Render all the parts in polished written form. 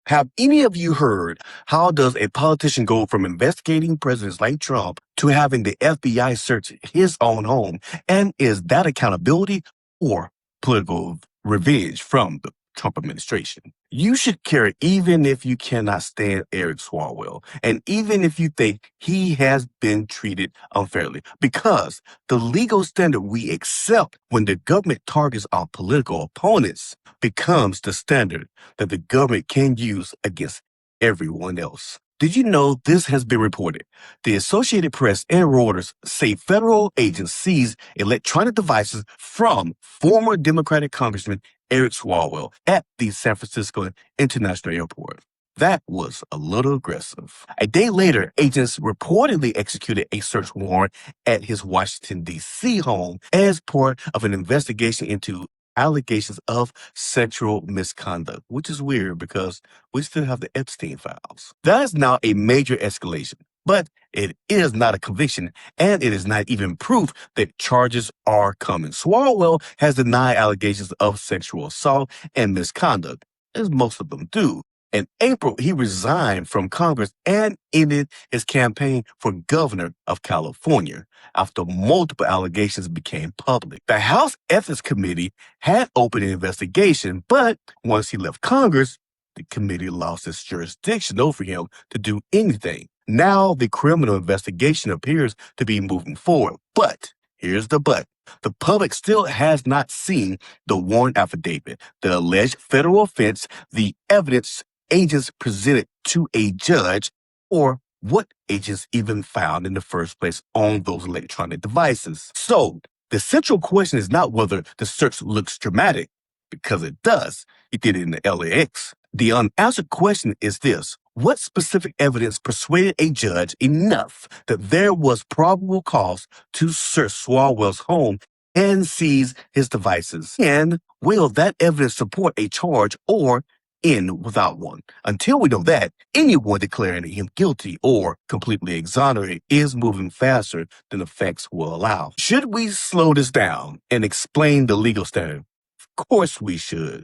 Have any of you heard how does a politician go from investigating presidents like Trump to having the FBI search his own home? And is that accountability or political revenge from the Trump administration? You should care even if you cannot stand Eric Swalwell and even if you think he has been treated unfairly, because the legal standard we accept when the government targets our political opponents becomes the standard that the government can use against everyone else. Did you know this has been reported? The Associated Press and Reuters say federal agents seized electronic devices from former Democratic Congressman Eric Swalwell at the San Francisco International Airport. That was a little aggressive. A day later, agents reportedly executed a search warrant at his Washington, D.C. home as part of an investigation into allegations of sexual misconduct, which is weird because we still have the Epstein files. That is now a major escalation, but it is not a conviction, and it is not even proof that charges are coming. Swalwell has denied allegations of sexual assault and misconduct, as most of them do. In April, he resigned from Congress and ended his campaign for governor of California after multiple allegations became public. The House Ethics Committee had opened an investigation, but once he left Congress, the committee lost its jurisdiction over him to do anything. Now the criminal investigation appears to be moving forward, but here's the but. The public still has not seen the warrant affidavit, the alleged federal offense, the evidence agents presented to a judge, or what agents even found in the first place on those electronic devices. So the central question is not whether the search looks dramatic, because it does. He did it in the LAX. The unanswered question is this: what specific evidence persuaded a judge enough that there was probable cause to search Swalwell's home and seize his devices? And will that evidence support a charge or end without one? Until we know that, anyone declaring him guilty or completely exonerated is moving faster than the facts will allow. Should we slow this down and explain the legal standard? Of course we should.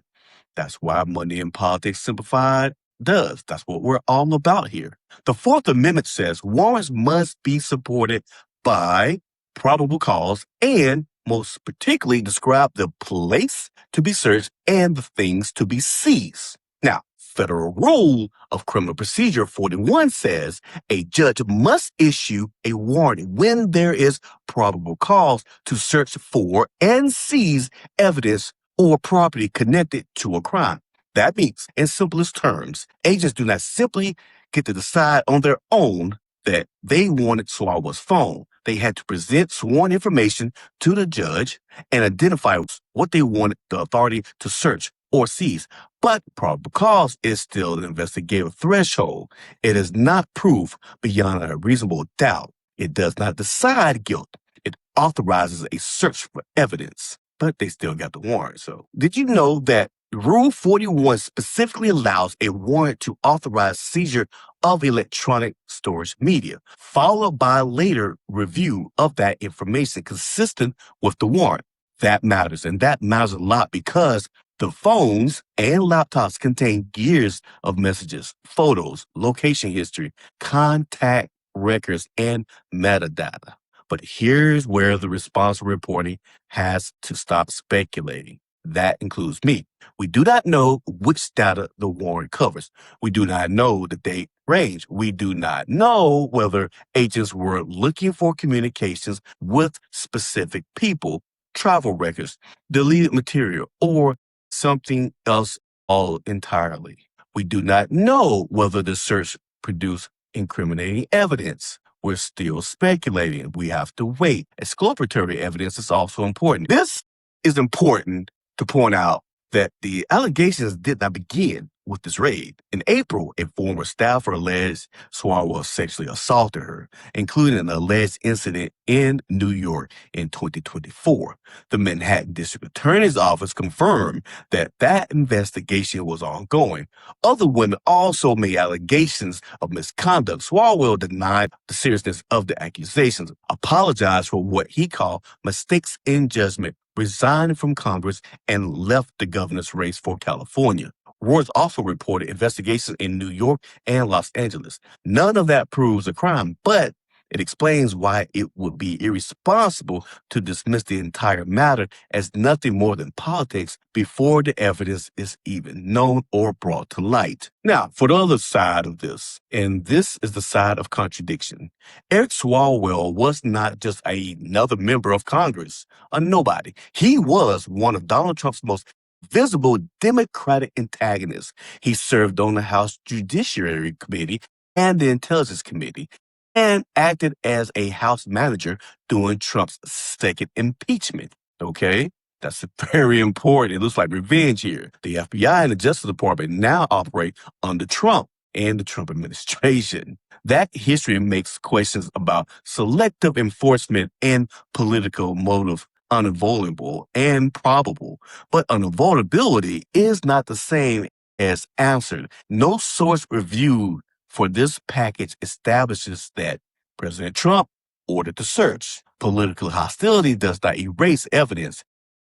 That's why Money in Politics Simplified does. That's what we're all about here. The Fourth Amendment says warrants must be supported by probable cause and most particularly describe the place to be searched and the things to be seized. Now, Federal Rule of Criminal Procedure 41 says a judge must issue a warrant when there is probable cause to search for and seize evidence or property connected to a crime. That means, in simplest terms, agents do not simply get to decide on their own that they wanted Swalwell's phone. They had to present sworn information to the judge and identify what they wanted the authority to search or seize. But probable cause is still an investigative threshold. It is not proof beyond a reasonable doubt. It does not decide guilt. It authorizes a search for evidence, but they still got the warrant. So did you know that Rule 41 specifically allows a warrant to authorize seizure of electronic storage media, followed by later review of that information consistent with the warrant? That matters, and that matters a lot because the phones and laptops contain years of messages, photos, location history, contact records, and metadata. But here's where the responsible reporting has to stop speculating. That includes me. We do not know which data the warrant covers. We do not know the date range. We do not know whether agents were looking for communications with specific people, travel records, deleted material, or something else all entirely. We do not know whether the search produced incriminating evidence. We're still speculating. We have to wait. Exculpatory evidence is also important. This is important to point out that the allegations did not begin with this raid. In April, a former staffer alleged Swalwell sexually assaulted her, including an alleged incident in New York in 2024. The Manhattan District Attorney's Office confirmed that that investigation was ongoing. Other women also made allegations of misconduct. Swalwell denied the seriousness of the accusations, apologized for what he called mistakes in judgment, resigned from Congress, and left the governor's race for California. Reuters also reported investigations in New York and Los Angeles. None of that proves a crime, but it explains why it would be irresponsible to dismiss the entire matter as nothing more than politics before the evidence is even known or brought to light. Now, for the other side of this, and this is the side of contradiction, Eric Swalwell was not just another member of Congress, a nobody. He was one of Donald Trump's most visible Democratic antagonists. He served on the House Judiciary Committee and the Intelligence Committee, and acted as a House manager during Trump's second impeachment. Okay? That's very important. It looks like revenge here. The FBI and the Justice Department now operate under Trump and the Trump administration. That history makes questions about selective enforcement and political motive unavoidable and probable. But unavoidability is not the same as answered. No source reviewed for this package establishes that President Trump ordered the search. Political hostility does not erase evidence,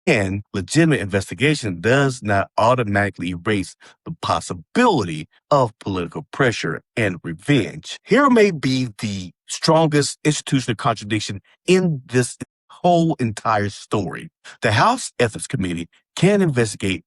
and legitimate investigation does not automatically erase the possibility of political pressure and revenge. Here may be the strongest institutional contradiction in this whole entire story. The House Ethics Committee can investigate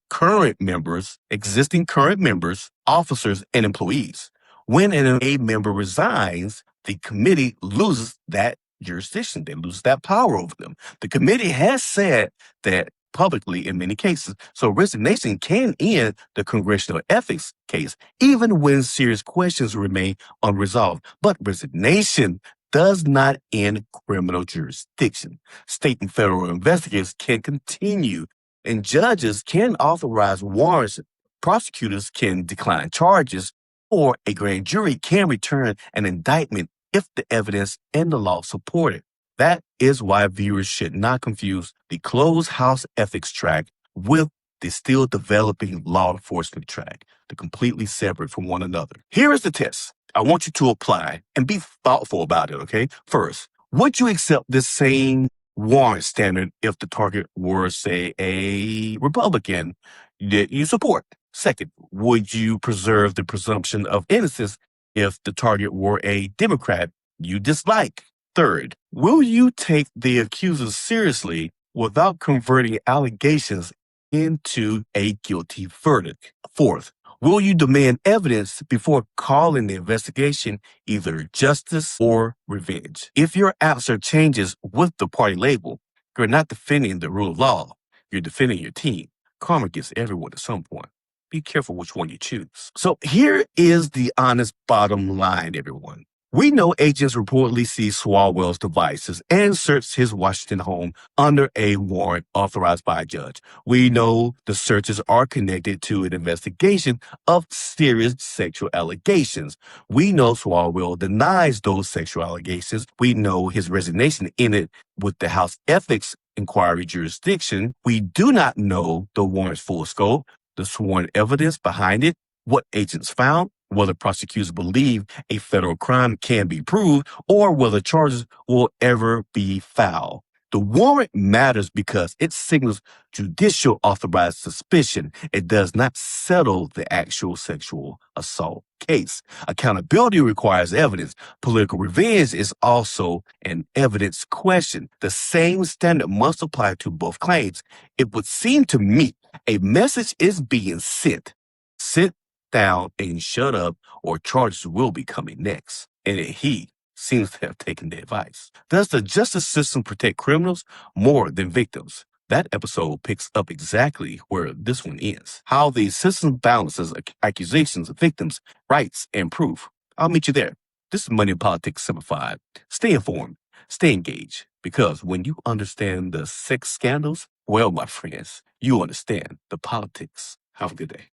existing current members, officers, and employees. When a member resigns, the committee loses that jurisdiction. They lose that power over them. The committee has said that publicly in many cases. So resignation can end the congressional ethics case, even when serious questions remain unresolved. But resignation does not end criminal jurisdiction. State and federal investigators can continue, and judges can authorize warrants. Prosecutors can decline charges, or a grand jury can return an indictment if the evidence and the law support it. That is why viewers should not confuse the closed house ethics track with the still developing law enforcement track. They're completely separate from one another. Here is the test. I want you to apply and be thoughtful about it, okay? First, would you accept this same warrant standard if the target were, say, a Republican that you support? Second, would you preserve the presumption of innocence if the target were a Democrat you dislike? Third, will you take the accusers seriously without converting allegations into a guilty verdict? Fourth, will you demand evidence before calling the investigation either justice or revenge? If your answer changes with the party label, you're not defending the rule of law. You're defending your team. Karma gets everyone at some point. Be careful which one you choose. So here is the honest bottom line, everyone. We know agents reportedly seized Swalwell's devices and searched his Washington home under a warrant authorized by a judge. We know the searches are connected to an investigation of serious sexual allegations. We know Swalwell denies those sexual allegations. We know his resignation ended with the House Ethics Inquiry jurisdiction. We do not know the warrant's full scope, the sworn evidence behind it, what agents found, whether prosecutors believe a federal crime can be proved, or whether charges will ever be filed. The warrant matters because it signals judicial authorized suspicion. It does not settle the actual sexual assault case. Accountability requires evidence. Political revenge is also an evidence question. The same standard must apply to both claims. It would seem to me a message is being sent. Sit down and shut up, or charges will be coming next. And he seems to have taken the advice. Does the justice system protect criminals more than victims? That episode picks up exactly where this one ends. How the system balances accusations of victims, rights, and proof. I'll meet you there. This is Money and Politics Simplified. Stay informed, stay engaged, because when you understand the sex scandals, well, my friends, you understand the politics. Have a good day.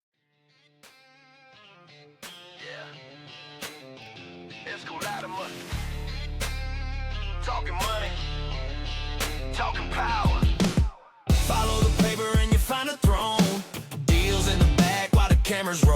Esco Latimer. Talking money, talking power. Follow the paper and you find a throne. Deals in the bag while the cameras roll.